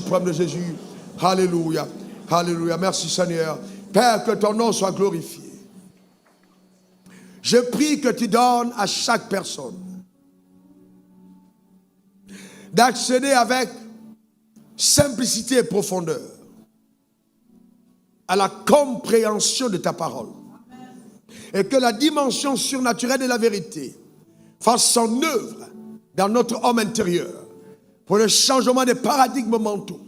suprême de Jésus. Alléluia. Alléluia. Merci Seigneur. Père, que ton nom soit glorifié. Je prie que tu donnes à chaque personne d'accéder avec simplicité et profondeur à la compréhension de ta parole. Et que la dimension surnaturelle de la vérité fasse son œuvre dans notre homme intérieur pour le changement des paradigmes mentaux,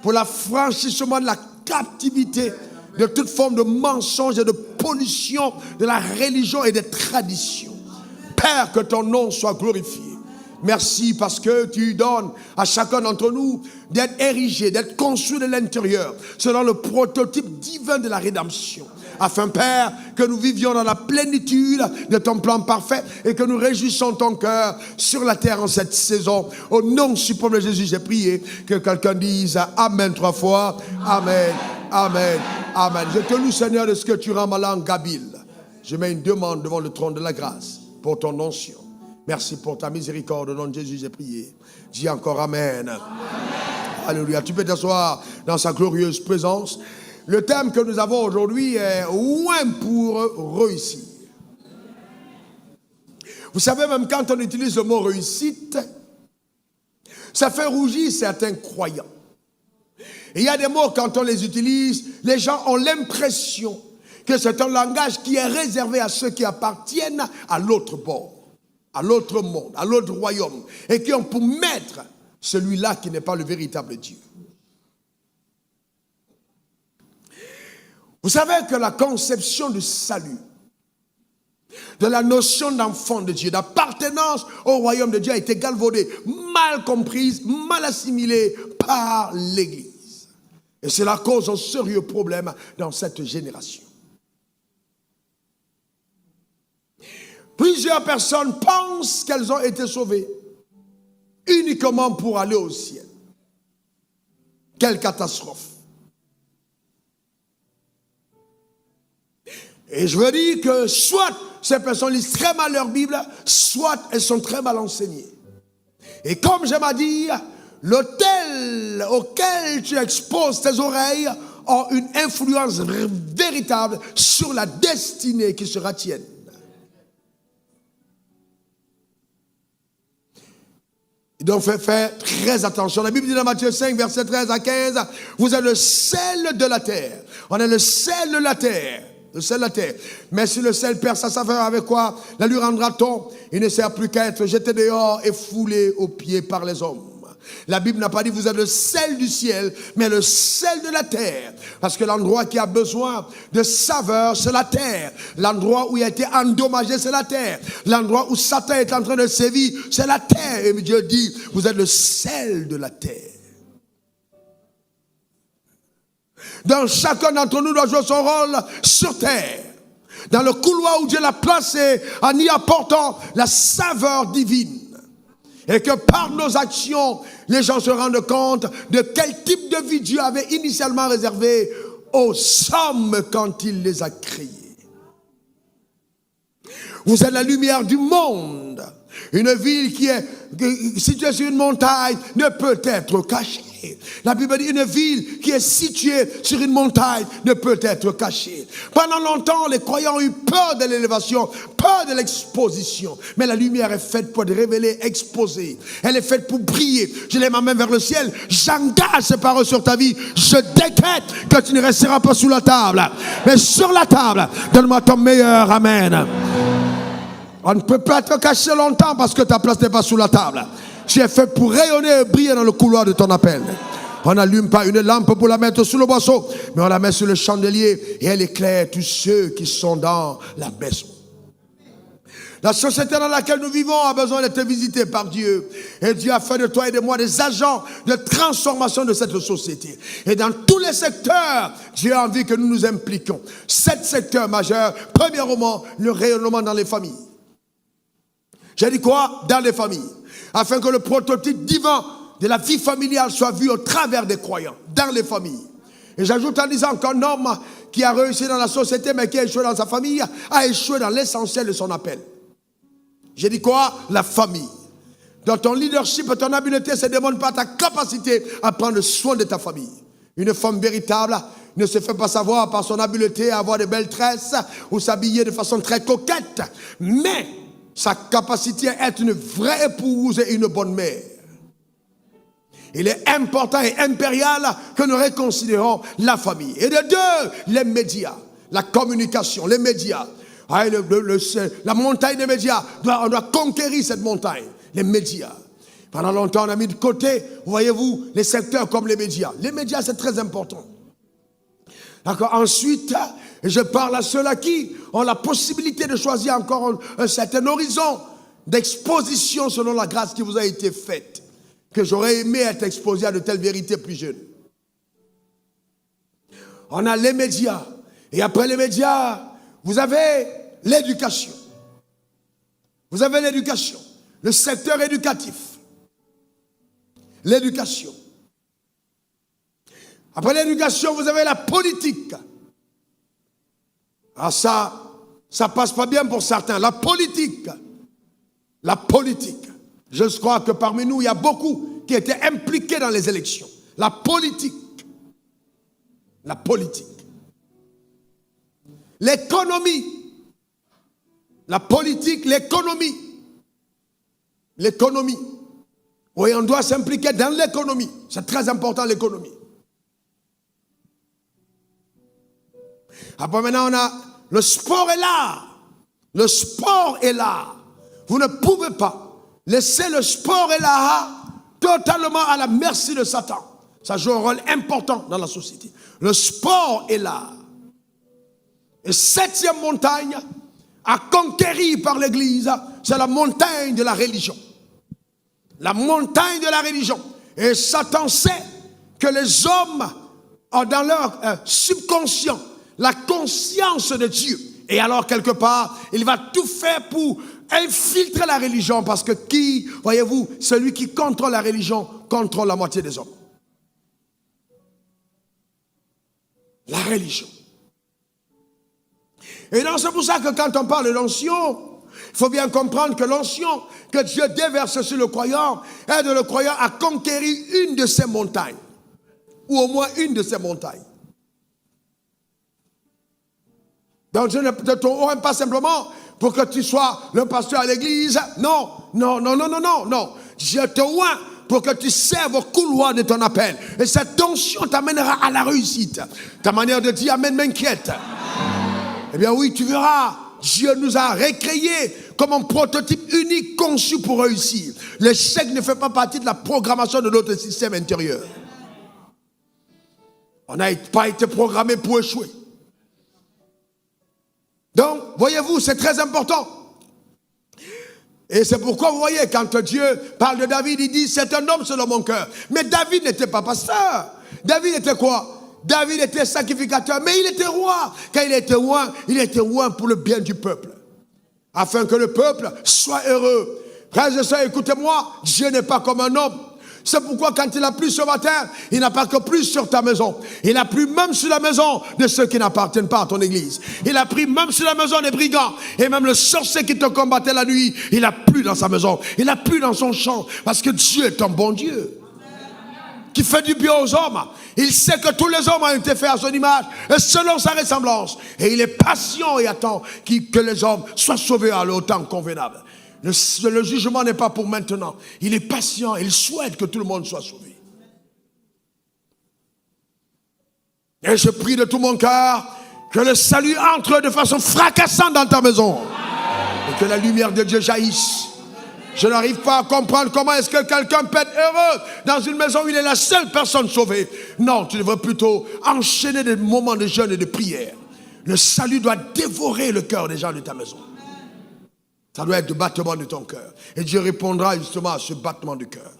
pour l'affranchissement de la captivité de toute forme de mensonge et de pollution de la religion et des traditions. Père, que ton nom soit glorifié. Merci parce que tu donnes à chacun d'entre nous d'être érigé, d'être construit de l'intérieur selon le prototype divin de la rédemption. Afin, Père, que nous vivions dans la plénitude de ton plan parfait et que nous réjouissons ton cœur sur la terre en cette saison. Au nom suprême de Jésus, j'ai prié que quelqu'un dise Amen 3 fois. Amen, Amen, Amen. Je te loue, Seigneur, de ce que tu rends ma langue habile. Je mets une demande devant le trône de la grâce pour ton onction. Merci pour ta miséricorde. Au nom de Jésus, j'ai prié. Dis encore Amen. Amen. Alléluia. Tu peux t'asseoir dans sa glorieuse présence. Le thème que nous avons aujourd'hui est loin pour réussir. Vous savez, même quand on utilise le mot réussite, ça fait rougir certains croyants. Et il y a des mots, quand on les utilise, les gens ont l'impression que c'est un langage qui est réservé à ceux qui appartiennent à l'autre bord, à l'autre monde, à l'autre royaume, et qui ont pour maître celui-là qui n'est pas le véritable Dieu. Vous savez que la conception du salut, de la notion d'enfant de Dieu, d'appartenance au royaume de Dieu a été galvaudée, mal comprise, mal assimilée par l'Église. Et cela cause un sérieux problème dans cette génération. Plusieurs personnes pensent qu'elles ont été sauvées uniquement pour aller au ciel. Quelle catastrophe! Et je veux dire que soit ces personnes lisent très mal leur Bible, soit elles sont très mal enseignées. Et comme j'aime à dire, l'autel auquel tu exposes tes oreilles a une influence véritable sur la destinée qui sera tienne. Donc faites très attention. La Bible dit dans Matthieu 5, verset 13 à 15, vous êtes le sel de la terre. On est le sel de la terre. Le sel de la terre. Mais si le sel perd sa saveur, avec quoi la lui rendra-t-on? Il ne sert plus qu'à être jeté dehors et foulé aux pieds par les hommes. La Bible n'a pas dit vous êtes le sel du ciel, mais le sel de la terre. Parce que l'endroit qui a besoin de saveur, c'est la terre. L'endroit où il a été endommagé, c'est la terre. L'endroit où Satan est en train de sévir, c'est la terre. Et Dieu dit, vous êtes le sel de la terre. Donc chacun d'entre nous doit jouer son rôle sur terre. Dans le couloir où Dieu l'a placé, en y apportant la saveur divine. Et que par nos actions, les gens se rendent compte de quel type de vie Dieu avait initialement réservé aux hommes quand il les a créés. Vous êtes la lumière du monde. Une ville qui est située sur une montagne ne peut être cachée. La Bible dit une ville qui est située sur une montagne ne peut être cachée. Pendant longtemps, les croyants ont eu peur de l'élévation, peur de l'exposition. Mais la lumière est faite pour être révélée, exposée. Elle est faite pour briller. Je lève ma main vers le ciel. J'engage ces paroles sur ta vie. Je décrète que tu ne resteras pas sous la table. Mais sur la table, donne-moi ton meilleur. Amen. On ne peut pas te cacher longtemps parce que ta place n'est pas sous la table. Tu es fait pour rayonner et briller dans le couloir de ton appel. On n'allume pas une lampe pour la mettre sous le boisseau, mais on la met sur le chandelier et elle éclaire tous ceux qui sont dans la maison. La société dans laquelle nous vivons a besoin d'être visitée par Dieu. Et Dieu a fait de toi et de moi des agents de transformation de cette société. Et dans tous les secteurs, Dieu a envie que nous nous impliquions. 7 secteurs majeurs. Premièrement, le rayonnement dans les familles. J'ai dit quoi? Dans les familles. Afin que le prototype divin de la vie familiale soit vu au travers des croyants, dans les familles. Et j'ajoute en disant qu'un homme qui a réussi dans la société, mais qui a échoué dans sa famille, a échoué dans l'essentiel de son appel. J'ai dit quoi? La famille. dans ton leadership et ton habileté se démontre par ta capacité à prendre soin de ta famille. Une femme véritable ne se fait pas savoir par son habileté à avoir de belles tresses ou s'habiller de façon très coquette, mais sa capacité à être une vraie épouse et une bonne mère. Il est important et impérial que nous réconsidérons la famille. Et de deux, les médias, la communication, les médias. La montagne des médias, on doit conquérir cette montagne, les médias. Pendant longtemps, on a mis de côté, voyez-vous, les secteurs comme les médias. Les médias, c'est très important. D'accord. Ensuite, je parle à ceux-là qui ont la possibilité de choisir encore un certain horizon d'exposition selon la grâce qui vous a été faite. Que j'aurais aimé être exposé à de telles vérités plus jeunes. On a les médias. Et après les médias, vous avez l'éducation. Vous avez l'éducation. Le secteur éducatif. L'éducation. Après l'éducation, vous avez la politique. Ah ça passe pas bien pour certains. La politique. La politique. Je crois que parmi nous, il y a beaucoup qui étaient impliqués dans les élections. La politique. La politique. L'économie. La politique, l'économie. L'économie. Oui, on doit s'impliquer dans l'économie. C'est très important, l'économie. Après maintenant, on a le sport est là. Le sport est là. Vous ne pouvez pas laisser le sport est là totalement à la merci de Satan. Ça joue un rôle important dans la société. Le sport est là. Et septième montagne à conquérir par l'Église, c'est la montagne de la religion. La montagne de la religion. Et Satan sait que les hommes ont dans leur subconscient la conscience de Dieu. Et alors, quelque part, il va tout faire pour infiltrer la religion. Parce que voyez-vous, celui qui contrôle la religion contrôle la moitié des hommes. La religion. Et donc, c'est pour ça que quand on parle de l'onction, il faut bien comprendre que l'onction que Dieu déverse sur le croyant aide le croyant à conquérir une de ces montagnes. Ou au moins une de ces montagnes. Donc je ne te oins pas simplement pour que tu sois le pasteur à l'église. Non. Je te oins pour que tu serves au couloir de ton appel. Et cette onction t'amènera à la réussite. Ta manière de dire amen m'inquiète. Eh bien oui, tu verras, Dieu nous a recréés comme un prototype unique conçu pour réussir. L'échec ne fait pas partie de la programmation de notre système intérieur. On n'a pas été programmé pour échouer. Donc, voyez-vous, c'est très important. Et c'est pourquoi, vous voyez, quand Dieu parle de David, il dit, c'est un homme selon mon cœur. Mais David n'était pas pasteur. David était quoi? David était sacrificateur, mais il était roi. Quand il était roi pour le bien du peuple. Afin que le peuple soit heureux. Frères et sœurs, écoutez-moi, Dieu n'est pas comme un homme. C'est pourquoi quand il a plu sur ma terre, il n'a pas que plu sur ta maison. Il a plu même sur la maison de ceux qui n'appartiennent pas à ton église. Il a pris même sur la maison des brigands. Et même le sorcier qui te combattait la nuit, il a plu dans sa maison. Il a plu dans son champ. Parce que Dieu est un bon Dieu. Qui fait du bien aux hommes. Il sait que tous les hommes ont été faits à son image et selon sa ressemblance. Et il est patient et attend que les hommes soient sauvés à leur temps convenable. Le jugement n'est pas pour maintenant. Il est patient. Il souhaite que tout le monde soit sauvé. Et je prie de tout mon cœur que le salut entre de façon fracassante dans ta maison. Et que la lumière de Dieu jaillisse. Je n'arrive pas à comprendre comment est-ce que quelqu'un peut être heureux dans une maison où il est la seule personne sauvée. Non, tu devrais plutôt enchaîner des moments de jeûne et de prière. Le salut doit dévorer le cœur des gens de ta maison. Ça doit être le battement de ton cœur. Et Dieu répondra justement à ce battement de cœur.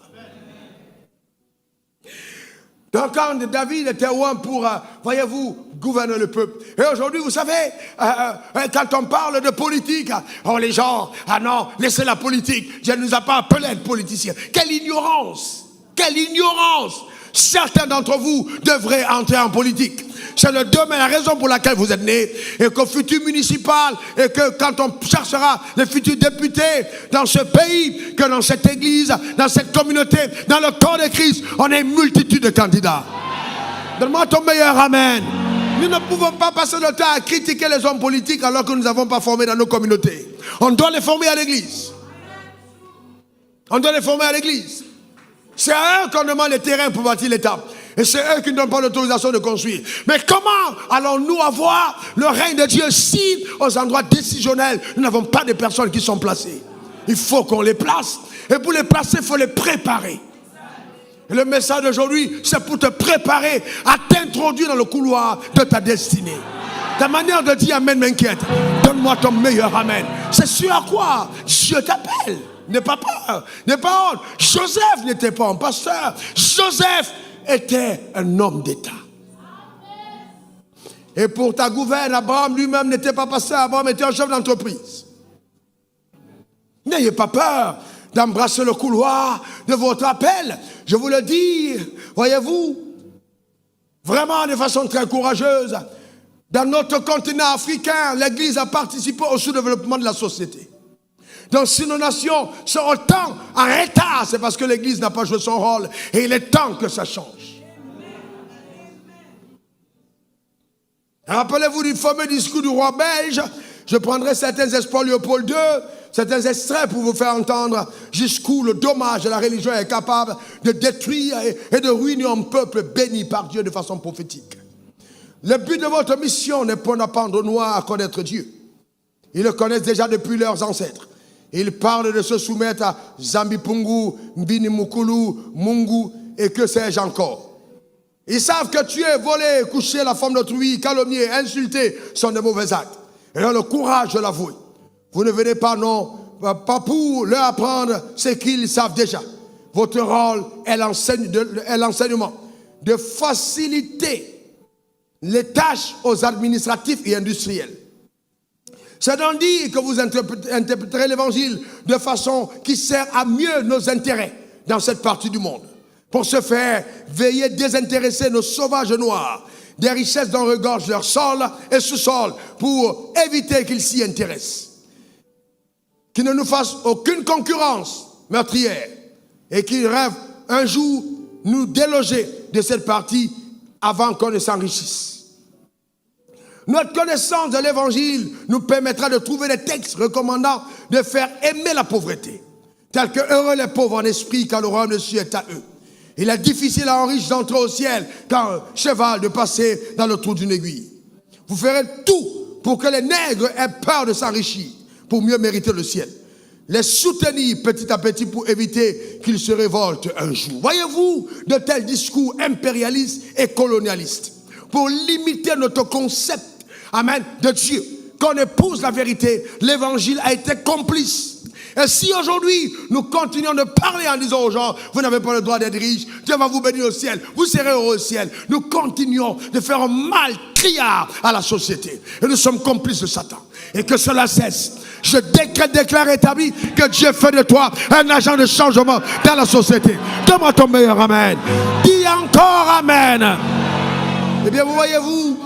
Donc quand David était loin pour, voyez-vous, gouverner le peuple. Et aujourd'hui, vous savez, quand on parle de politique, les gens, non, laissez la politique. Dieu ne nous a pas appelés à être politiciens. Quelle ignorance! Quelle ignorance! Certains d'entre vous devraient entrer en politique. C'est le domaine, la raison pour laquelle vous êtes nés. Et qu'au futur municipal, et que quand on cherchera les futurs députés dans ce pays, que dans cette église, dans cette communauté, dans le corps de Christ, on a une multitude de candidats. Donne-moi ton meilleur amen. Nous ne pouvons pas passer notre temps à critiquer les hommes politiques alors que nous n'avons pas formé dans nos communautés. On doit les former à l'église. On doit les former à l'église. C'est à eux qu'on demande les terrains pour bâtir les tables. Et c'est eux qui ne donnent pas l'autorisation de construire. Mais comment allons-nous avoir le règne de Dieu si, aux endroits décisionnels, nous n'avons pas de personnes qui sont placées? Il faut qu'on les place. Et pour les placer, il faut les préparer. Et le message d'aujourd'hui, c'est pour te préparer à t'introduire dans le couloir de ta destinée. Ta manière de dire amen m'inquiète. Donne-moi ton meilleur amen. C'est sûr à quoi Dieu t'appelle. N'aie pas peur, n'aie pas honte. Joseph n'était pas un pasteur. Joseph était un homme d'État. Et pour ta gouverne, Abraham lui-même n'était pas pasteur. Abraham était un chef d'entreprise. N'ayez pas peur d'embrasser le couloir de votre appel. Je vous le dis, voyez-vous, vraiment de façon très courageuse, dans notre continent africain, l'Église a participé au sous-développement de la société. Donc si nos nations sont autant en retard, c'est parce que l'Église n'a pas joué son rôle. Et il est temps que ça change. Rappelez-vous du fameux discours du roi belge. Je prendrai certains espoirs Léopold II, certains extraits pour vous faire entendre jusqu'où le dommage de la religion est capable de détruire et de ruiner un peuple béni par Dieu de façon prophétique. Le but de votre mission n'est pas d'apprendre aux Noirs à connaître Dieu. Ils le connaissent déjà depuis leurs ancêtres. Ils parlent de se soumettre à Zambipungu, Mbini Mukulu, Mungu et que sais-je encore. Ils savent que tuer, voler, coucher la femme d'autrui, calomnier, insulter sont de mauvais actes. Et ont le courage de l'avouer. Vous ne venez pas, non, pas pour leur apprendre ce qu'ils savent déjà. Votre rôle est l'enseignement, de faciliter les tâches aux administratifs et industriels. C'est donc dit que vous interpréterez l'évangile de façon qui sert à mieux nos intérêts dans cette partie du monde. Pour ce faire, veillez désintéresser nos sauvages noirs des richesses dont regorge leur sol et sous-sol pour éviter qu'ils s'y intéressent. Qu'ils ne nous fassent aucune concurrence meurtrière et qu'ils rêvent un jour nous déloger de cette partie avant qu'on ne s'enrichisse. Notre connaissance de l'évangile nous permettra de trouver des textes recommandant de faire aimer la pauvreté, tels que heureux les pauvres en esprit, car le royaume de Dieu est à eux. Il est difficile à un riche d'entrer au ciel, car un cheval de passer dans le trou d'une aiguille. Vous ferez tout pour que les nègres aient peur de s'enrichir, pour mieux mériter le ciel. Les soutenir petit à petit pour éviter qu'ils se révoltent un jour. Voyez-vous de tels discours impérialistes et colonialistes pour limiter notre concept, amen, de Dieu. Quand on épouse la vérité, l'évangile a été complice. Et si aujourd'hui, nous continuons de parler en disant aux gens, vous n'avez pas le droit d'être riche, Dieu va vous bénir au ciel, vous serez heureux au ciel. Nous continuons de faire un mal criard à la société. Et nous sommes complices de Satan. Et que cela cesse. Je déclare établi que Dieu fait de toi un agent de changement dans la société. Donne-moi ton meilleur amen. Dis encore amen. Eh bien, vous voyez-vous,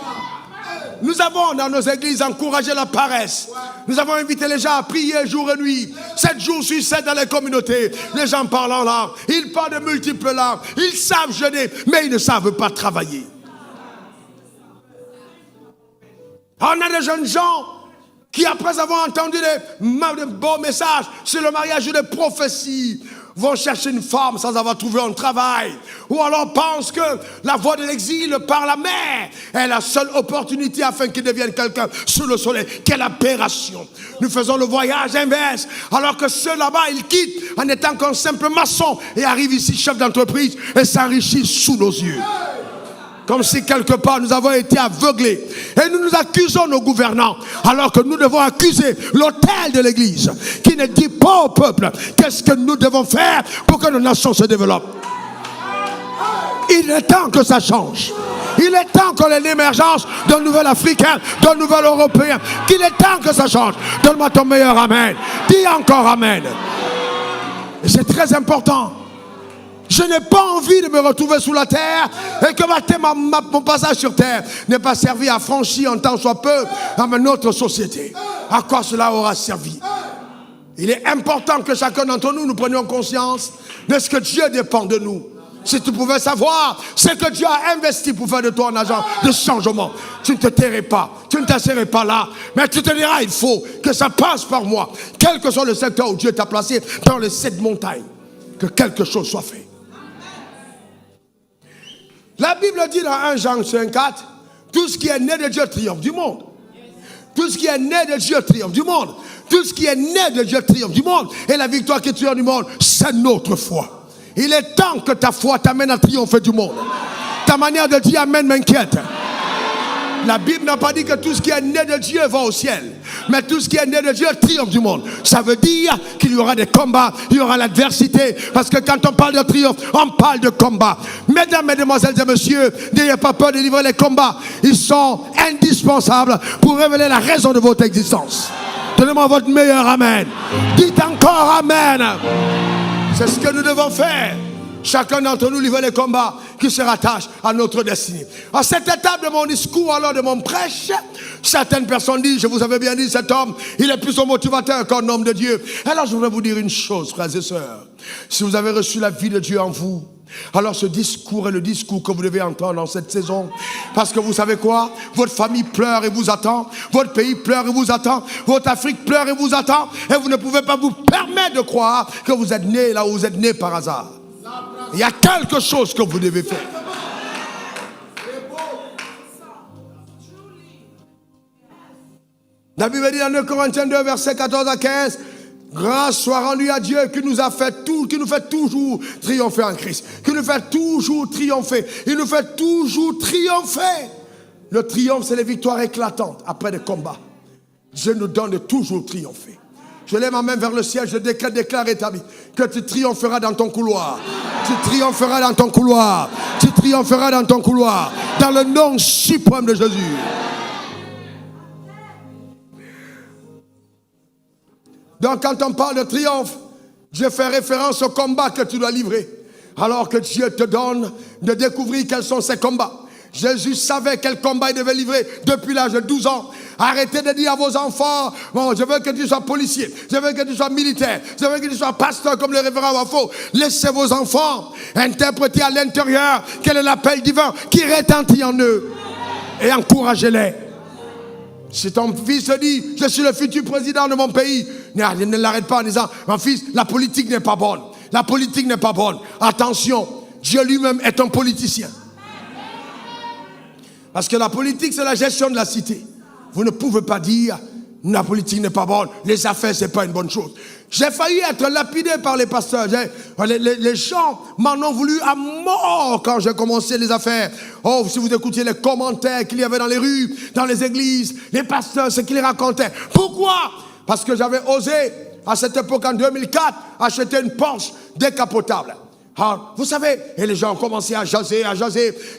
nous avons dans nos églises encouragé la paresse. Nous avons invité les gens à prier jour et nuit, 7 jours sur 7 dans les communautés. Les gens parlent en langue, ils parlent de multiples langues, ils savent jeûner, mais ils ne savent pas travailler. On a des jeunes gens qui, après avoir entendu des beaux messages sur le mariage ou des prophéties, vont chercher une femme sans avoir trouvé un travail. Ou alors pensent que la voie de l'exil par la mer est la seule opportunité afin qu'ils deviennent quelqu'un sous le soleil. Quelle aberration. Nous faisons le voyage inverse. Alors que ceux là-bas, ils quittent en étant qu'un simple maçon et arrivent ici chef d'entreprise et s'enrichissent sous nos yeux. Comme si quelque part nous avons été aveuglés. Et nous nous accusons nos gouvernants. Alors que nous devons accuser l'autel de l'église. Qui ne dit pas au peuple qu'est-ce que nous devons faire pour que nos nations se développent. Il est temps que ça change. Il est temps qu'on ait l'émergence d'un nouvel Africain, d'un nouvel Européen. Qu'il est temps que ça change. Donne-moi ton meilleur amen. Dis encore amen. Et c'est très important. Je n'ai pas envie de me retrouver sous la terre et que mon passage sur terre n'ait pas servi à franchir en tant soit peu à notre société. À quoi cela aura servi? Il est important que chacun d'entre nous prenions conscience de ce que Dieu dépend de nous. Si tu pouvais savoir ce que Dieu a investi pour faire de toi un agent de changement, tu ne te tairais pas, tu ne t'asserais pas là, mais tu te diras, il faut que ça passe par moi, quel que soit le secteur où Dieu t'a placé dans les 7 montagnes, que quelque chose soit fait. La Bible dit dans 1 Jean 5,4, tout ce qui est né de Dieu triomphe du monde. Tout ce qui est né de Dieu triomphe du monde. Tout ce qui est né de Dieu triomphe du monde. Et la victoire qui triomphe du monde, c'est notre foi. Il est temps que ta foi t'amène à triompher du monde. Ta manière de dire amen m'inquiète. La Bible n'a pas dit que tout ce qui est né de Dieu va au ciel. Mais tout ce qui est né de Dieu triomphe du monde. Ça veut dire qu'il y aura des combats, il y aura l'adversité. Parce que quand on parle de triomphe, on parle de combat. Mesdames, mesdemoiselles et messieurs, n'ayez pas peur de livrer les combats. Ils sont indispensables pour révéler la raison de votre existence. Donnez-moi votre meilleur amen. Dites encore amen. C'est ce que nous devons faire. Chacun d'entre nous livre les combats qui se rattachent à notre destinée. À cette étape de mon discours, alors de mon prêche, certaines personnes disent, je vous avais bien dit, cet homme, il est plus un motivateur qu'un homme de Dieu. Alors je voudrais vous dire une chose, frères et sœurs. Si vous avez reçu la vie de Dieu en vous, alors ce discours est le discours que vous devez entendre dans cette saison. Parce que vous savez quoi? Votre famille pleure et vous attend. Votre pays pleure et vous attend. Votre Afrique pleure et vous attend. Et vous ne pouvez pas vous permettre de croire que vous êtes né là où vous êtes né par hasard. Il y a quelque chose que vous devez faire. La Bible dit dans 2 Corinthiens 2, versets 14 à 15, grâce soit rendue à Dieu qui nous fait toujours triompher en Christ. Qui nous fait toujours triompher. Il nous fait toujours triompher. Le triomphe, c'est les victoires éclatantes après des combats. Dieu nous donne de toujours triompher. Je lève ma main vers le ciel, je déclare établi que tu triompheras dans ton couloir. Tu triompheras dans ton couloir. Tu triompheras dans ton couloir. Dans le nom suprême de Jésus. Donc quand on parle de triomphe, Dieu fait référence au combat que tu dois livrer. Alors que Dieu te donne de découvrir quels sont ces combats. Jésus savait quel combat il devait livrer depuis l'âge de 12 ans. Arrêtez de dire à vos enfants, bon, je veux que tu sois policier, je veux que tu sois militaire, je veux que tu sois pasteur comme le révérend Wafo. Laissez vos enfants interpréter à l'intérieur quel est l'appel divin qui retentit en eux. Et encouragez-les. Si ton fils te dit, je suis le futur président de mon pays, ne l'arrête pas en disant, mon fils, la politique n'est pas bonne. La politique n'est pas bonne. Attention, Dieu lui-même est un politicien. Parce que la politique, c'est la gestion de la cité. Vous ne pouvez pas dire, la politique n'est pas bonne, les affaires, ce n'est pas une bonne chose. J'ai failli être lapidé par les pasteurs. Les gens m'en ont voulu à mort quand j'ai commencé les affaires. Oh, si vous écoutiez les commentaires qu'il y avait dans les rues, dans les églises, les pasteurs, ce qu'ils racontaient. Pourquoi? Parce que j'avais osé, à cette époque, en 2004, acheter une Porsche décapotable. Ah, vous savez, et les gens ont commencé à jaser,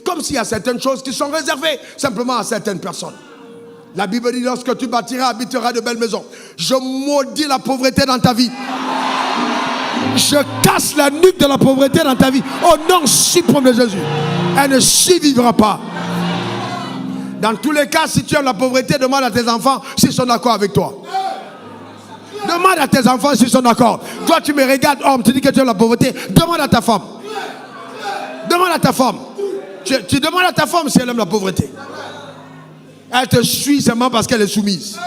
comme s'il y a certaines choses qui sont réservées simplement à certaines personnes. La Bible dit, lorsque tu bâtiras, habiteras de belles maisons. Je maudis la pauvreté dans ta vie. Je casse la nuque de la pauvreté dans ta vie. Au nom suprême de Jésus. Elle ne survivra pas. Dans tous les cas, si tu aimes la pauvreté, demande à tes enfants s'ils sont d'accord avec toi. Demande à tes enfants s'ils sont d'accord. Toi, tu me regardes, homme, tu dis que tu aimes la pauvreté. Demande à ta femme. Demande à ta femme. Tu demandes à ta femme si elle aime la pauvreté. Elle te suit seulement parce qu'elle est soumise.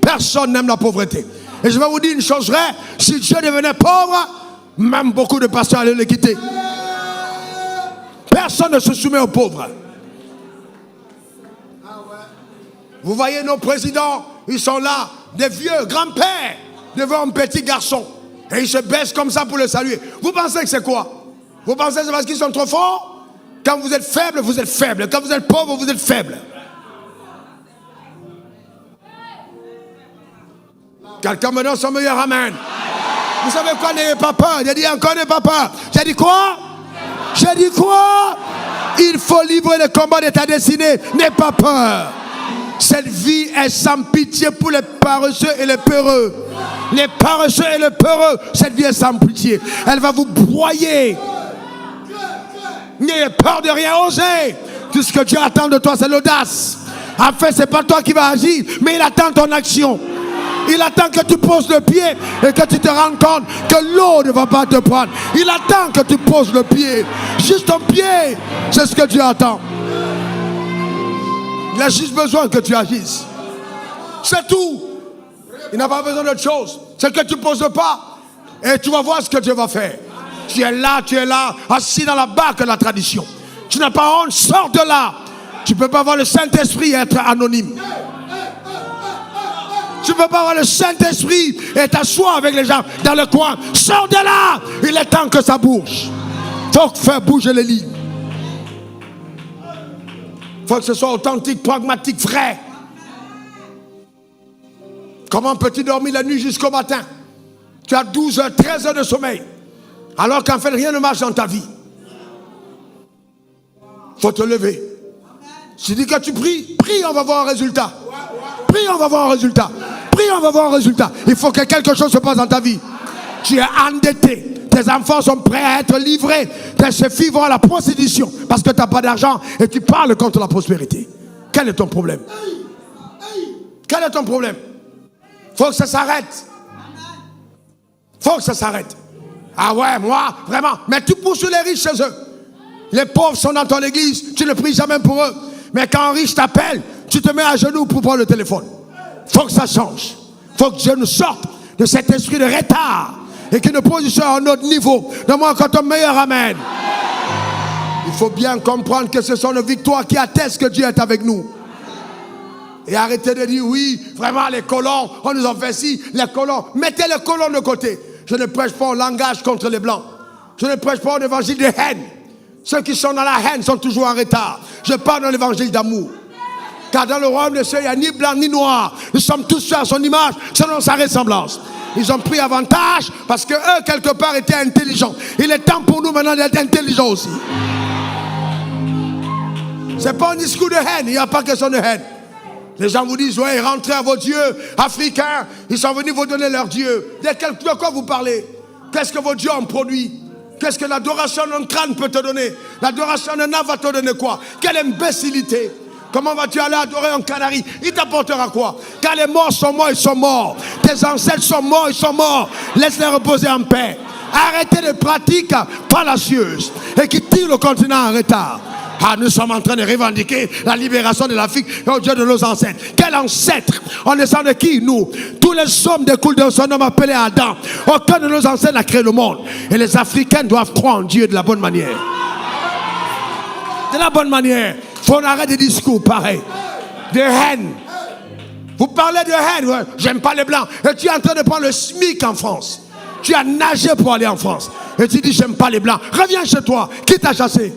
Personne n'aime la pauvreté. Et je vais vous dire une chose vraie. Si Dieu devenait pauvre, même beaucoup de pasteurs allaient le quitter. Personne ne se soumet aux pauvres. Vous voyez nos présidents, ils sont là, des vieux grands-pères devant un petit garçon. Et ils se baissent comme ça pour le saluer. Vous pensez que c'est quoi? Vous pensez que c'est parce qu'ils sont trop forts? Quand vous êtes faible, vous êtes faible. Quand vous êtes pauvre, vous êtes faible. Quelqu'un me donne son meilleur amen. Vous savez quoi? N'ayez pas peur. J'ai dit encore, n'ayez pas peur. J'ai dit quoi? J'ai dit quoi? Il faut livrer le combat de ta destinée. N'aie pas peur. Cette vie est sans pitié pour les paresseux et les peureux. Les paresseux et les peureux, cette vie est sans pitié. Elle va vous broyer. N'ayez peur de rien, osez. Tout ce que Dieu attend de toi, c'est l'audace. En fait, ce n'est pas toi qui vas agir, mais il attend ton action. Il attend que tu poses le pied et que tu te rendes compte que l'eau ne va pas te prendre. Il attend que tu poses le pied. Juste ton pied, c'est ce que Dieu attend. Il a juste besoin que tu agisses. C'est tout. Il n'a pas besoin d'autre chose. C'est que tu ne poses pas et tu vas voir ce que Dieu va faire. Tu es là, assis dans la barque de la tradition. Tu n'as pas honte, sors de là. Tu ne peux pas voir le Saint-Esprit et être anonyme. Tu ne peux pas voir le Saint-Esprit et t'asseoir avec les gens dans le coin. Sors de là. Il est temps que ça bouge. Il faut faire bouger les lignes. Il faut que ce soit authentique, pragmatique, vrai. Comment peux-tu dormir la nuit jusqu'au matin? Tu as 12 heures, 13 heures de sommeil. Alors qu'en fait, rien ne marche dans ta vie. Il faut te lever. Si tu dis que tu pries, prie, on va voir un résultat. Prie, on va voir un résultat. Prie, on va voir un résultat. Il faut que quelque chose se passe dans ta vie. Tu es endetté. Tes enfants sont prêts à être livrés. Tes filles vont à la prostitution parce que tu n'as pas d'argent et tu parles contre la prospérité. Quel est ton problème? Quel est ton problème? Il faut que ça s'arrête. Il faut que ça s'arrête. Ah ouais, moi, vraiment. Mais tu pousses les riches chez eux. Les pauvres sont dans ton église. Tu ne pries jamais pour eux. Mais quand un riche t'appelle, tu te mets à genoux pour prendre le téléphone. Il faut que ça change. Il faut que Dieu nous sorte de cet esprit de retard et qu'il nous positionne à un autre niveau. Donne-moi encore ton meilleur amen. Il faut bien comprendre que ce sont nos victoires qui attestent que Dieu est avec nous. Et arrêtez de dire oui, vraiment les colons, on nous en fait ci, les colons. Mettez les colons de côté. Je ne prêche pas un langage contre les blancs. Je ne prêche pas un évangile de haine. Ceux qui sont dans la haine sont toujours en retard. Je parle d'un évangile d'amour. Car dans le royaume de Dieu, il n'y a ni blanc ni noir. Nous sommes tous faits à son image, selon sa ressemblance. Ils ont pris avantage parce qu'eux, quelque part, étaient intelligents. Il est temps pour nous maintenant d'être intelligents aussi. Ce n'est pas un discours de haine. Il n'y a pas question de haine. Les gens vous disent, ouais, rentrez à vos dieux africains. Ils sont venus vous donner leur Dieu. De quoi vous parlez? Qu'est-ce que vos dieux ont produit? Qu'est-ce que l'adoration d'un crâne peut te donner? L'adoration d'un âne va te donner quoi? Quelle imbécilité! Comment vas-tu aller adorer un canari? Il t'apportera quoi? Quand les morts sont morts, ils sont morts. Tes ancêtres sont morts, ils sont morts. Laisse-les reposer en paix. Arrêtez les pratiques fallacieuses et qui tirent le continent en retard. Ah, nous sommes en train de revendiquer la libération de l'Afrique au Dieu de nos ancêtres. Quel ancêtre? On descend de qui, nous? Tous les hommes découlent d'un seul homme appelé Adam. Aucun de nos ancêtres n'a créé le monde. Et les Africains doivent croire en Dieu de la bonne manière. De la bonne manière. Il faut arrêter des discours pareils. De haine. Vous parlez de haine. Ouais, j'aime pas les blancs. Et tu es en train de prendre le SMIC en France. Tu as nagé pour aller en France. Et tu dis j'aime pas les blancs. Reviens chez toi. Qui t'a chassé?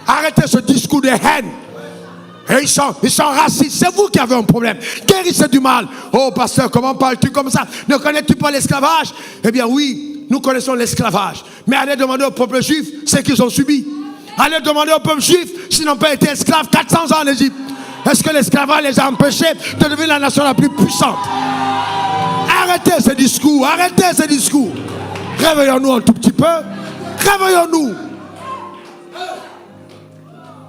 Arrêtez ce discours de haine. Et ils sont racistes. C'est vous qui avez un problème. Guérissez du mal. Oh pasteur, comment parles-tu comme ça? Ne connais-tu pas l'esclavage? Eh bien oui, nous connaissons l'esclavage. Mais allez demander au peuple juif ce qu'ils ont subi. Allez demander au peuple juif s'ils n'ont pas été esclaves 400 ans en Égypte. Est-ce que l'esclavage les a empêchés de devenir la nation la plus puissante? Arrêtez ce discours. Arrêtez ce discours. Réveillons-nous un tout petit peu. Réveillons-nous.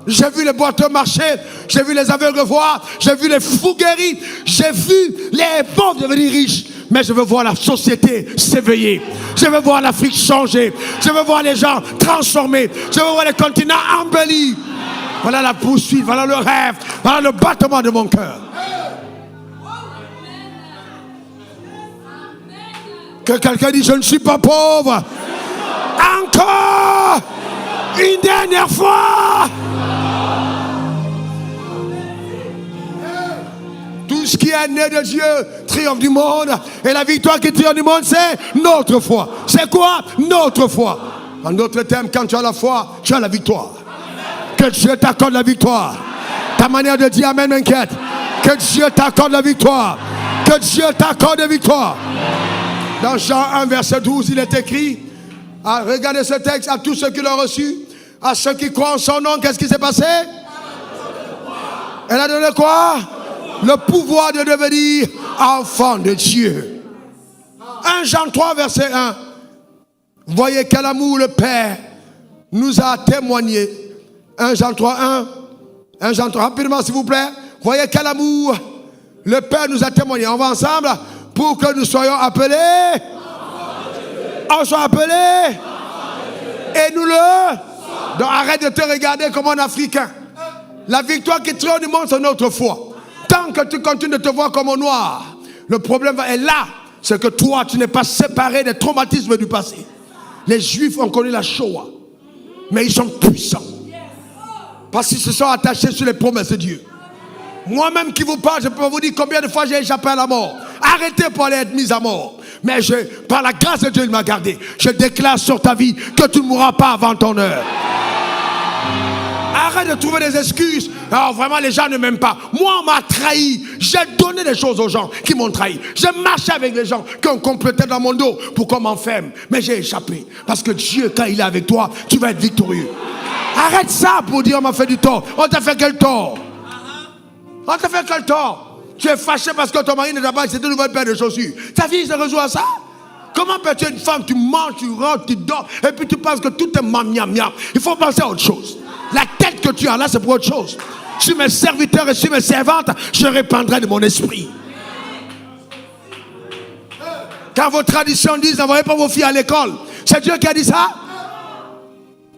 J'ai vu les boiteux marcher, j'ai vu les aveugles voir, j'ai vu les fous guéris, j'ai vu les pauvres devenir riches. Mais je veux voir la société s'éveiller. Je veux voir l'Afrique changer. Je veux voir les gens transformés. Je veux voir les continents embellis. Voilà la poursuite, voilà le rêve, voilà le battement de mon cœur. Que quelqu'un dise, je ne suis pas pauvre. Encore une dernière fois. Tout ce qui est né de Dieu triomphe du monde. Et la victoire qui triomphe du monde, c'est notre foi. C'est quoi? Notre foi. En d'autres termes, quand tu as la foi, tu as la victoire. Que Dieu t'accorde la victoire. Ta manière de dire amen m'inquiète. Que Dieu t'accorde la victoire. Que Dieu t'accorde la victoire. Dans Jean 1, verset 12, il est écrit, regardez ce texte, à tous ceux qui l'ont reçu, à ceux qui croient en son nom, qu'est-ce qui s'est passé? Elle a donné quoi? Le pouvoir de devenir enfant de Dieu. 1 Jean 3, verset 1. Voyez quel amour le Père nous a témoigné. 1 Jean 3, 1. 1 Jean 3, rapidement s'il vous plaît. Voyez quel amour le Père nous a témoigné. On va ensemble pour que nous soyons appelés. On soit appelés. Et nous le. Donc arrête de te regarder comme un Africain. La victoire qui triomphe du monde, c'est notre foi. Tant que tu continues de te voir comme un noir, le problème est là. C'est que toi, tu n'es pas séparé des traumatismes du passé. Les Juifs ont connu la Shoah. Mais ils sont puissants. Parce qu'ils se sont attachés sur les promesses de Dieu. Moi-même qui vous parle, je peux vous dire combien de fois j'ai échappé à la mort. Arrêtez pour aller être mis à mort. Mais par la grâce de Dieu, il m'a gardé. Je déclare sur ta vie que tu ne mourras pas avant ton heure. Arrête de trouver des excuses. Alors vraiment, les gens ne m'aiment pas. Moi, on m'a trahi. J'ai donné des choses aux gens qui m'ont trahi. J'ai marché avec les gens qui ont complété dans mon dos pour qu'on m'enferme. Mais j'ai échappé. Parce que Dieu, quand il est avec toi, tu vas être victorieux. Arrête ça pour dire on m'a fait du tort. On t'a fait quel tort? On t'a fait quel tort? Tu es fâché parce que ton mari ne t'a pas acheté de nouvelles paires de chaussures. Ta vie se résout à ça? Comment peux-tu être une femme? Tu manges, tu rentres, tu dors, et puis tu penses que tout est miam. Il faut penser à autre chose. La tête que tu as là, c'est pour autre chose. Sur mes serviteurs et sur mes servantes, je répandrai de mon esprit. Quand vos traditions disent n'envoyez pas vos filles à l'école, c'est Dieu qui a dit ça?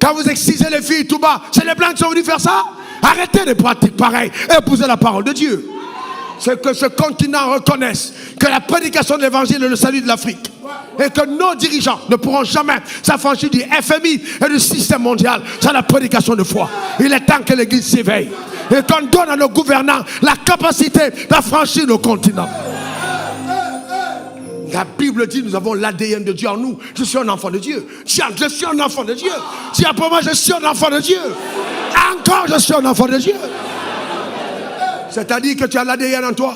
Quand vous excisez les filles tout bas, c'est les blancs qui sont venus faire ça? Arrêtez de pratiquer pareil. Épousez la parole de Dieu. C'est que ce continent reconnaisse que la prédication de l'évangile est le salut de l'Afrique. Et que nos dirigeants ne pourront jamais s'affranchir du FMI et du système mondial sans la prédication de foi. Il est temps que l'Église s'éveille. Et qu'on donne à nos gouvernants la capacité d'affranchir nos continents. La Bible dit nous avons l'ADN de Dieu en nous. Je suis un enfant de Dieu. Tiens, je suis un enfant de Dieu. Tiens, pour moi, je suis un enfant de Dieu. Encore, je suis un enfant de Dieu. C'est-à-dire que tu as l'ADN en toi.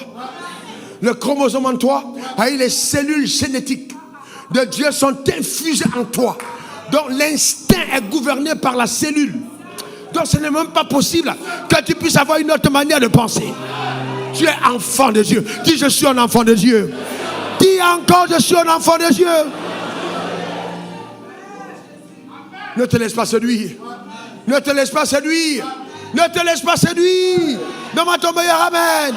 Le chromosome en toi. Et les cellules génétiques de Dieu sont infusées en toi. Donc l'instinct est gouverné par la cellule. Donc ce n'est même pas possible que tu puisses avoir une autre manière de penser. Tu es enfant de Dieu. Dis je suis un enfant de Dieu. Dis encore je suis un enfant de Dieu. Ne te laisse pas séduire. Ne te laisse pas séduire. Ne te laisse pas séduire. Demande ton meilleur amen.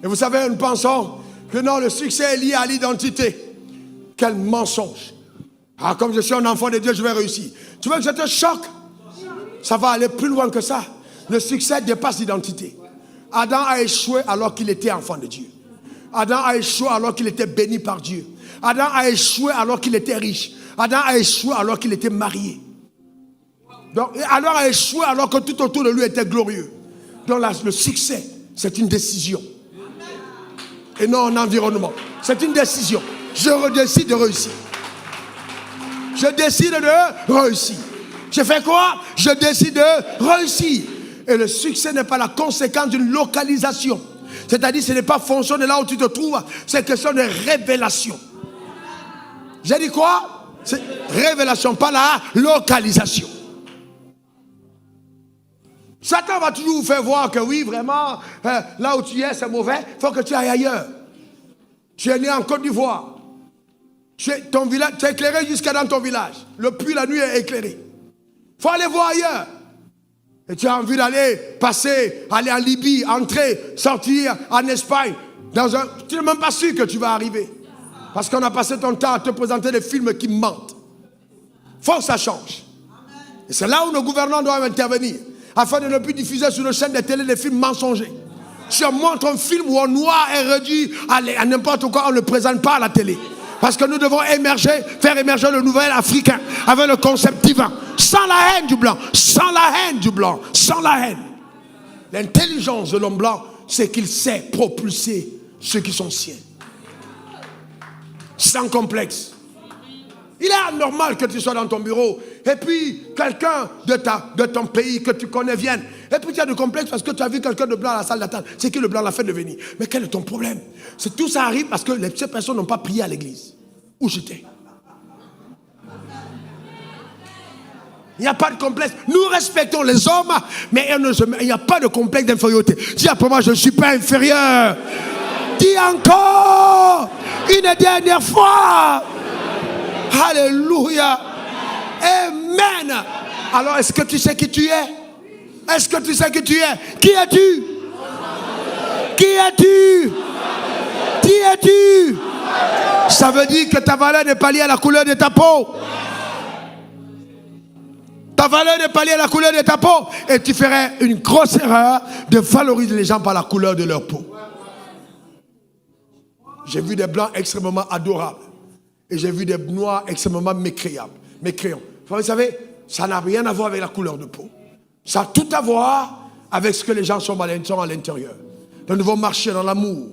Et vous savez, nous pensons que non, le succès est lié à l'identité. Quel mensonge. Ah, comme je suis un enfant de Dieu, je vais réussir. Tu veux que je te choque? Ça va aller plus loin que ça. Le succès dépasse l'identité. Adam a échoué alors qu'il était enfant de Dieu. Adam a échoué alors qu'il était béni par Dieu. Adam a échoué alors qu'il était riche. Adam a échoué alors qu'il était marié. Donc, Adam a échoué alors que tout autour de lui était glorieux. Donc le succès, c'est une décision. Et non un environnement. C'est une décision. Je décide de réussir. Je décide de réussir. Je fais quoi? Je décide de réussir. Et le succès n'est pas la conséquence d'une localisation. C'est-à-dire ce n'est pas fonction de là où tu te trouves. C'est question de révélation. J'ai dit quoi? C'est révélation, pas la localisation. Satan va toujours vous faire voir que oui, vraiment, là où tu es, c'est mauvais. Il faut que tu ailles ailleurs. Tu es né en Côte d'Ivoire. Ton village, tu es éclairé jusqu'à dans ton village. Le puits, la nuit est éclairé. Il faut aller voir ailleurs. Et tu as envie d'aller passer, aller en Libye, entrer, sortir en Espagne. Tu n'es même pas sûr que tu vas arriver. Parce qu'on a passé ton temps à te présenter des films qui mentent. Il faut que ça change. Et c'est là où nos gouvernants doivent intervenir. Afin de ne plus diffuser sur nos chaînes de télé des films mensongers. Si on montre un film où un noir est réduit à n'importe quoi, on ne le présente pas à la télé. Parce que nous devons faire émerger le nouvel africain avec le concept divin. Sans la haine du blanc, sans la haine du blanc, sans la haine. L'intelligence de l'homme blanc, c'est qu'il sait propulser ceux qui sont siens. Sans complexe. Il est anormal que tu sois dans ton bureau et puis quelqu'un de ton pays que tu connais vienne. Et puis tu as du complexe parce que tu as vu quelqu'un de blanc à la salle d'attente. C'est qui le blanc l'a fait de venir. Mais quel est ton problème? Tout ça arrive parce que ces personnes n'ont pas prié à l'église. Où j'étais. Il n'y a pas de complexe. Nous respectons les hommes, mais il n'y a pas de complexe d'infériorité. Dis après moi, je ne suis pas inférieur. Dis encore une dernière fois. Alléluia. Amen. Alors, est-ce que tu sais qui tu es? Est-ce que tu sais qui tu es? Qui es-tu? Qui es-tu? Qui es-tu? Ça veut dire que ta valeur n'est pas liée à la couleur de ta peau. Ta valeur n'est pas liée à la couleur de ta peau. Et tu ferais une grosse erreur de valoriser les gens par la couleur de leur peau. J'ai vu des blancs extrêmement adorables. Et j'ai vu des noirs extrêmement mécréants. Vous savez, ça n'a rien à voir avec la couleur de peau. Ça a tout à voir avec ce que les gens sont à l'intérieur. Donc nous devons marcher dans l'amour.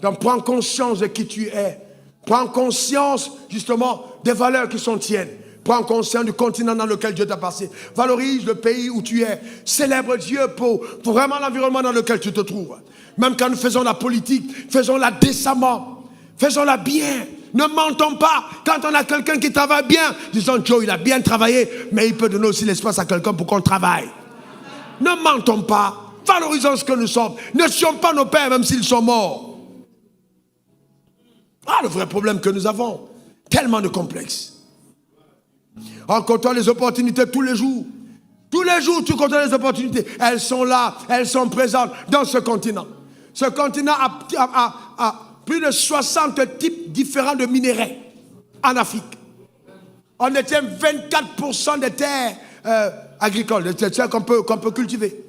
Donc prends conscience de qui tu es. Prends conscience justement des valeurs qui sont tiennes. Prends conscience du continent dans lequel Dieu t'a passé. Valorise le pays où tu es. Célèbre Dieu pour vraiment l'environnement dans lequel tu te trouves. Même quand nous faisons la politique, faisons-la décemment. Faisons-la bien. Ne mentons pas. Quand on a quelqu'un qui travaille bien, disons Joe, il a bien travaillé, mais il peut donner aussi l'espace à quelqu'un pour qu'on travaille. Ne mentons pas. Valorisons ce que nous sommes. Ne tuons pas nos pères même s'ils sont morts. Le vrai problème que nous avons. Tellement de complexes. On côtoie les opportunités tous les jours. Tous les jours, tu côtoies les opportunités. Elles sont là, elles sont présentes dans ce continent. Ce continent a plus de 60 types différents de minéraux en Afrique. On détient 24% des terres agricoles, des terres qu'on peut cultiver.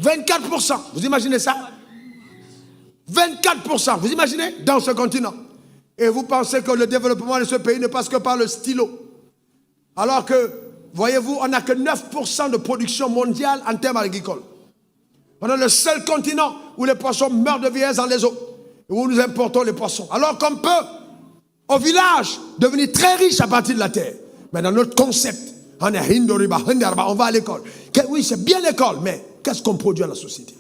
24%, vous imaginez ça? 24%, vous imaginez? Dans ce continent. Et vous pensez que le développement de ce pays ne passe que par le stylo. Alors que, voyez-vous, on n'a que 9% de production mondiale en termes agricoles. On est le seul continent où les poissons meurent de vieillesse dans les eaux. Et où nous importons les poissons. Alors qu'on peut, au village, devenir très riche à partir de la terre. Mais dans notre concept, on est Hindoriba, on va à l'école. Oui, c'est bien l'école, mais qu'est-ce qu'on produit à la société?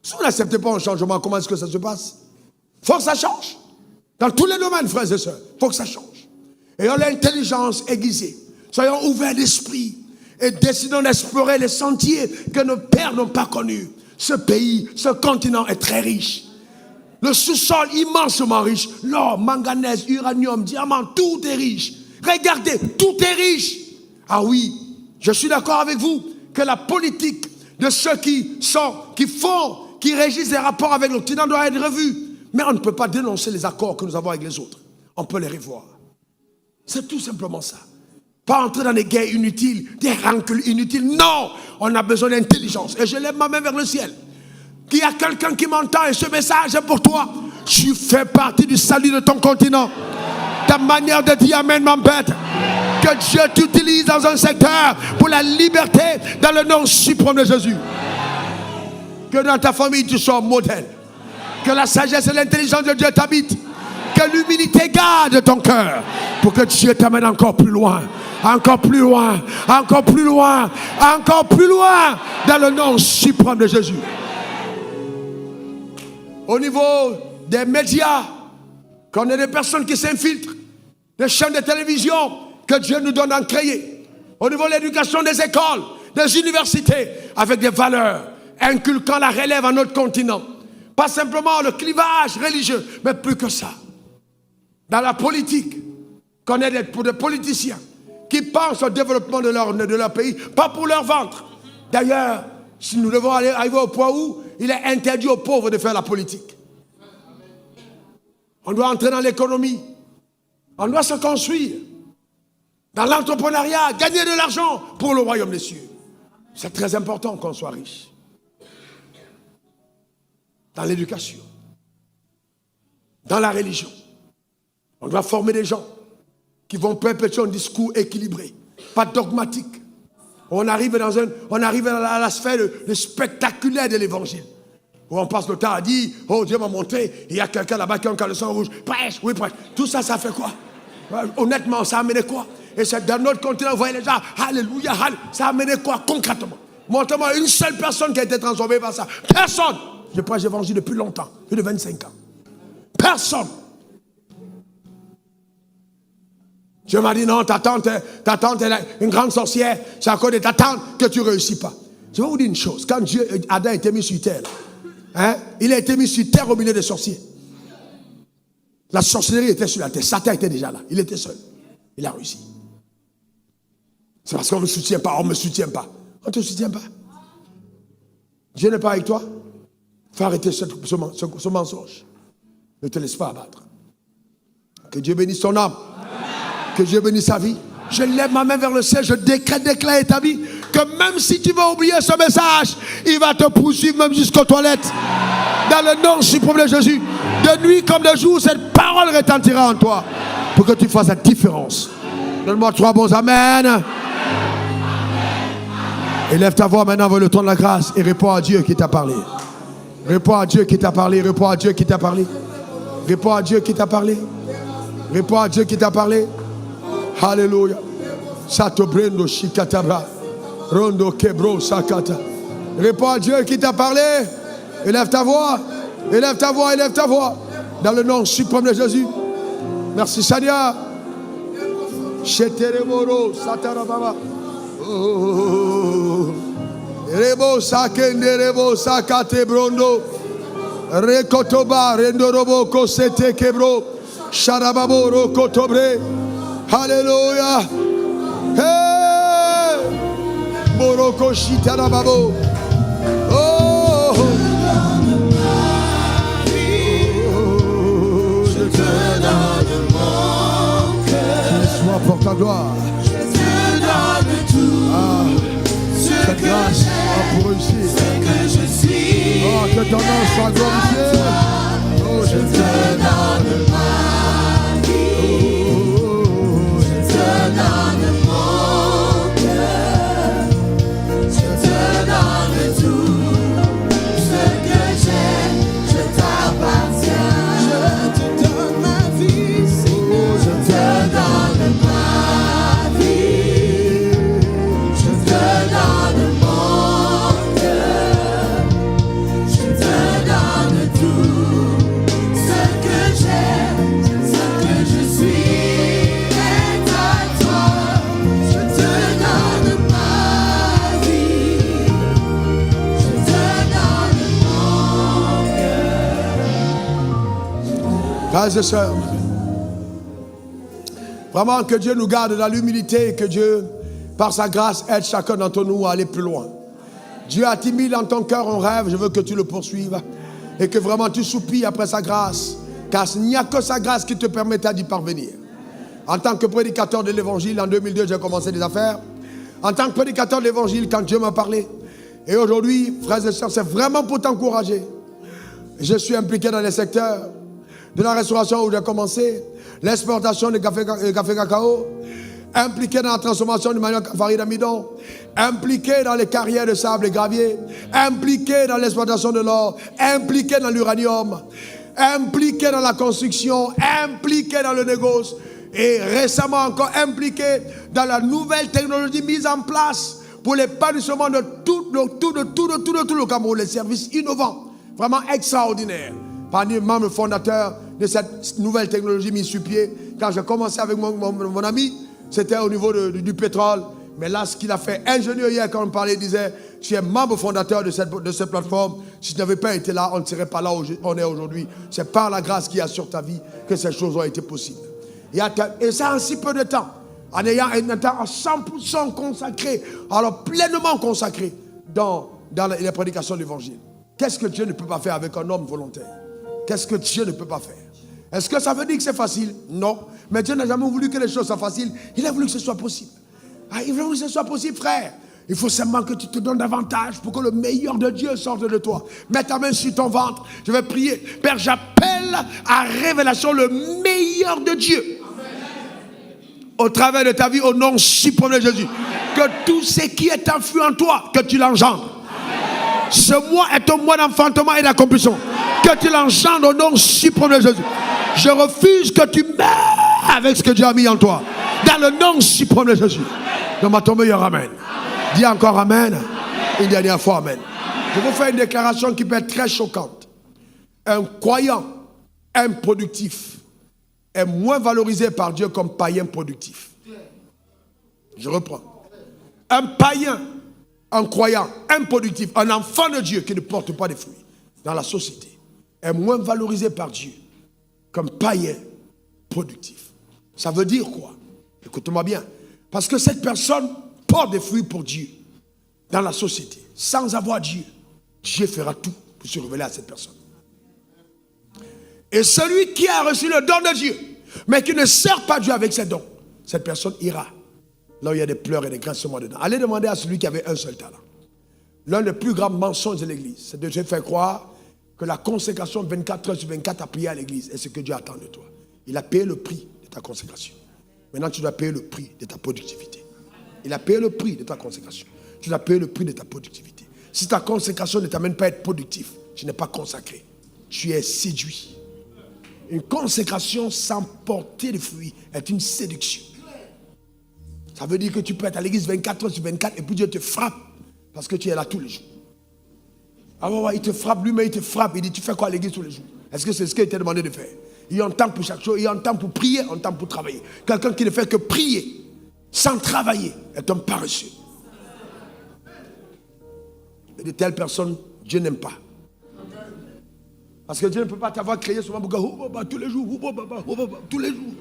Si vous n'acceptez pas un changement, comment est-ce que ça se passe? Il faut que ça change. Dans tous les domaines, frères et sœurs, il faut que ça change. Ayons l'intelligence aiguisée. Soyons ouverts d'esprit. Et décidons d'explorer les sentiers que nos pères n'ont pas connus. Ce pays, ce continent est très riche. Le sous-sol immensement riche. L'or, manganèse, uranium, diamant, tout est riche. Regardez, tout est riche. Ah oui, je suis d'accord avec vous que la politique de ceux qui régissent les rapports avec l'Occident doit être revue. Mais on ne peut pas dénoncer les accords que nous avons avec les autres. On peut les revoir. C'est tout simplement ça. Pas entrer dans des guerres inutiles, des rancules inutiles. Non, on a besoin d'intelligence. Et je lève ma main vers le ciel. Qu'il y a quelqu'un qui m'entend et ce message est pour toi. Tu fais partie du salut de ton continent. Ta manière de dire Amen m'embête. Que Dieu t'utilise dans un secteur pour la liberté dans le nom suprême de Jésus. Que dans ta famille tu sois un modèle. Que la sagesse et l'intelligence de Dieu t'habitent. Que l'humilité garde ton cœur pour que Dieu t'amène encore plus loin. Encore plus loin, encore plus loin, encore plus loin dans le nom suprême de Jésus. Au niveau des médias, qu'on ait des personnes qui s'infiltrent, des chaînes de télévision que Dieu nous donne d'en créer. Au niveau de l'éducation des écoles, des universités, avec des valeurs, inculquant la relève à notre continent. Pas simplement le clivage religieux, mais plus que ça. Dans la politique, qu'on ait des politiciens qui pensent au développement de leur pays, pas pour leur ventre. D'ailleurs, si nous devons arriver au point où il est interdit aux pauvres de faire la politique. On doit entrer dans l'économie. On doit se construire. Dans l'entrepreneuriat, gagner de l'argent pour le royaume des cieux. C'est très important qu'on soit riche. Dans l'éducation. Dans la religion. On doit former des gens qui vont perpétuer un discours équilibré, pas dogmatique. On arrive à la sphère le spectaculaire de l'évangile. Où on passe le temps à dire, oh Dieu m'a montré, il y a quelqu'un là-bas qui a un caleçon rouge. Prêche, oui, prêche. Tout ça, ça fait quoi? Honnêtement, ça a amené quoi? Et c'est dans notre continent, vous voyez les gens, alléluia, alléluia. Ça a amené quoi concrètement? Montrez-moi une seule personne qui a été transformée par ça. Personne. Je prêche l'évangile depuis longtemps, plus de 25 ans. Personne. Dieu m'a dit, non, ta tante est une grande sorcière. C'est à cause de ta tante que tu ne réussis pas. Je vais vous dire une chose. Quand Adam a été mis sur terre, il a été mis sur terre au milieu des sorciers. La sorcellerie était sur la terre. Satan était déjà là. Il était seul. Il a réussi. C'est parce qu'on ne me soutient pas. On ne me soutient pas. On ne te soutient pas. Dieu n'est pas avec toi. Il faut arrêter ce mensonge. Ne te laisse pas abattre. Que Dieu bénisse ton âme. Que Dieu bénisse sa vie. Je lève ma main vers le ciel. Je déclare ta vie. Que même si tu vas oublier ce message, il va te poursuivre même jusqu'aux toilettes. Dans le nom suprême de Jésus. De nuit comme de jour, cette parole retentira en toi. Pour que tu fasses la différence. Donne-moi 3 bons amen. Élève ta voix maintenant vers le trône de la grâce et réponds à Dieu qui t'a parlé. Réponds à Dieu qui t'a parlé. Réponds à Dieu qui t'a parlé. Réponds à Dieu qui t'a parlé. Réponds à Dieu qui t'a parlé. Alléluia. Sato brendo shikatabra. Rondo kebro sakata. Réponds à Dieu qui t'a parlé. Élève ta voix. Élève ta voix. Élève ta voix. Dans le nom suprême de Jésus. Merci Seigneur. Sheteremoro satarababa. Rebo sakende rebo sakate brondo. Rekotoba rendorobo kosete kebro. Sharababo rokotobre. Alléluia. Hey! Moroko shitarababo. Oh! Je te donne mon cœur. Sois pour ta gloire. Je te donne tout. Ce que j'ai, pour réussir. ce que je suis. Oh, que ton nom soit glorifié. Oh, je te donne ma vie. Je te donne mon cœur. Je te donne tout. Ce que j'ai, je t'appartiens. Je te donne ma vie, Seigneur. Je te donne ma vie. Je te donne mon cœur. Je te donne tout. Ce que j'ai, ce que je suis est à toi. Je te donne ma vie. Je te donne mon cœur. Frères et sœurs, vraiment que Dieu nous garde dans l'humilité et que Dieu, par sa grâce, aide chacun d'entre nous à aller plus loin. Dieu a mis dans ton cœur un rêve, je veux que tu le poursuives et que vraiment tu soupilles après sa grâce, car il n'y a que sa grâce qui te permettra d'y parvenir. En tant que prédicateur de l'évangile, en 2002, j'ai commencé des affaires. En tant que prédicateur de l'évangile, quand Dieu m'a parlé, et aujourd'hui, frères et sœurs, c'est vraiment pour t'encourager. Je suis impliqué dans les secteurs de la restauration où j'ai commencé, l'exportation de café cacao, impliqué dans la transformation du manioc à farine d'amidon, impliqué dans les carrières de sable et gravier, impliqué dans l'exploitation de l'or, impliqué dans l'uranium, impliqué dans la construction, impliqué dans le négoce et récemment encore impliqué dans la nouvelle technologie mise en place pour l'épanouissement de tout le Cameroun, les services innovants, vraiment extraordinaires. Parmi les membres fondateurs de cette nouvelle technologie mise sur pied, quand j'ai commencé avec mon ami, c'était au niveau du pétrole. Mais là, ce qu'il a fait, ingénieur hier, quand on parlait, il disait, tu es membre fondateur de cette plateforme. Si tu n'avais pas été là, on ne serait pas là où on est aujourd'hui. C'est par la grâce qu'il y a sur ta vie que ces choses ont été possibles. Et ça en si peu de temps, en ayant un temps à 100% consacré, alors pleinement consacré dans les prédications de l'évangile. Qu'est-ce que Dieu ne peut pas faire avec un homme volontaire? Qu'est-ce que Dieu ne peut pas faire? Est-ce que ça veut dire que c'est facile? Non. Mais Dieu n'a jamais voulu que les choses soient faciles. Il a voulu que ce soit possible. Il a voulu que ce soit possible, frère. Il faut seulement que tu te donnes davantage pour que le meilleur de Dieu sorte de toi. Mets ta main sur ton ventre. Je vais prier. Père, j'appelle à révélation le meilleur de Dieu. Au travers de ta vie, au nom suprême de Jésus. Que tout ce qui est influent en toi, que tu l'engendres. Ce mois est un mois d'enfantement et d'accomplissement. Que tu l'engendres au nom suprême de Jésus. Je refuse que tu meurs avec ce que Dieu a mis en toi. Dans le nom suprême de Jésus. Donne-moi ton meilleur amen. Dis encore amen. Une dernière fois amen. Je vous fais une déclaration qui peut être très choquante. Un croyant improductif est moins valorisé par Dieu comme païen productif. Je reprends. Un païen, un croyant, improductif, un enfant de Dieu qui ne porte pas de fruits dans la société est moins valorisé par Dieu comme païen productif. Ça veut dire quoi? Écoute-moi bien. Parce que cette personne porte des fruits pour Dieu dans la société. Sans avoir Dieu, Dieu fera tout pour se révéler à cette personne. Et celui qui a reçu le don de Dieu, mais qui ne sert pas Dieu avec ses dons, cette personne ira là où il y a des pleurs et des grincements dedans. Allez demander à celui qui avait un seul talent. L'un des plus grands mensonges de l'église, c'est de te faire croire que la consécration 24 heures sur 24 à prier à l'église est ce que Dieu attend de toi. Il a payé le prix de ta consécration. Maintenant, tu dois payer le prix de ta productivité. Il a payé le prix de ta consécration. Tu dois payer le prix de ta productivité. Si ta consécration ne t'amène pas à être productif, tu n'es pas consacré. Tu es séduit. Une consécration sans porter de fruits est une séduction. Ça veut dire que tu peux être à l'église 24 heures sur 24 et puis Dieu te frappe parce que tu es là tous les jours. Ah ouais, il te frappe, lui-même il te frappe. Il dit, tu fais quoi à l'église tous les jours? Est-ce que c'est ce qu'il t'a demandé de faire? Il y a un temps pour chaque chose, il y a un temps pour prier, un temps pour travailler. Quelqu'un qui ne fait que prier sans travailler est un paresseux. Et de telles personnes, Dieu n'aime pas. Parce que Dieu ne peut pas t'avoir créé souvent pour que tous les jours, tous les jours.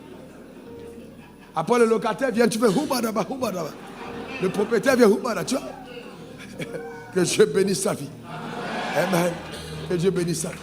Après le locataire vient, tu fais le propriétaire vient, tu vois. Que Dieu bénisse sa vie. Amen. Que Dieu bénisse sa vie.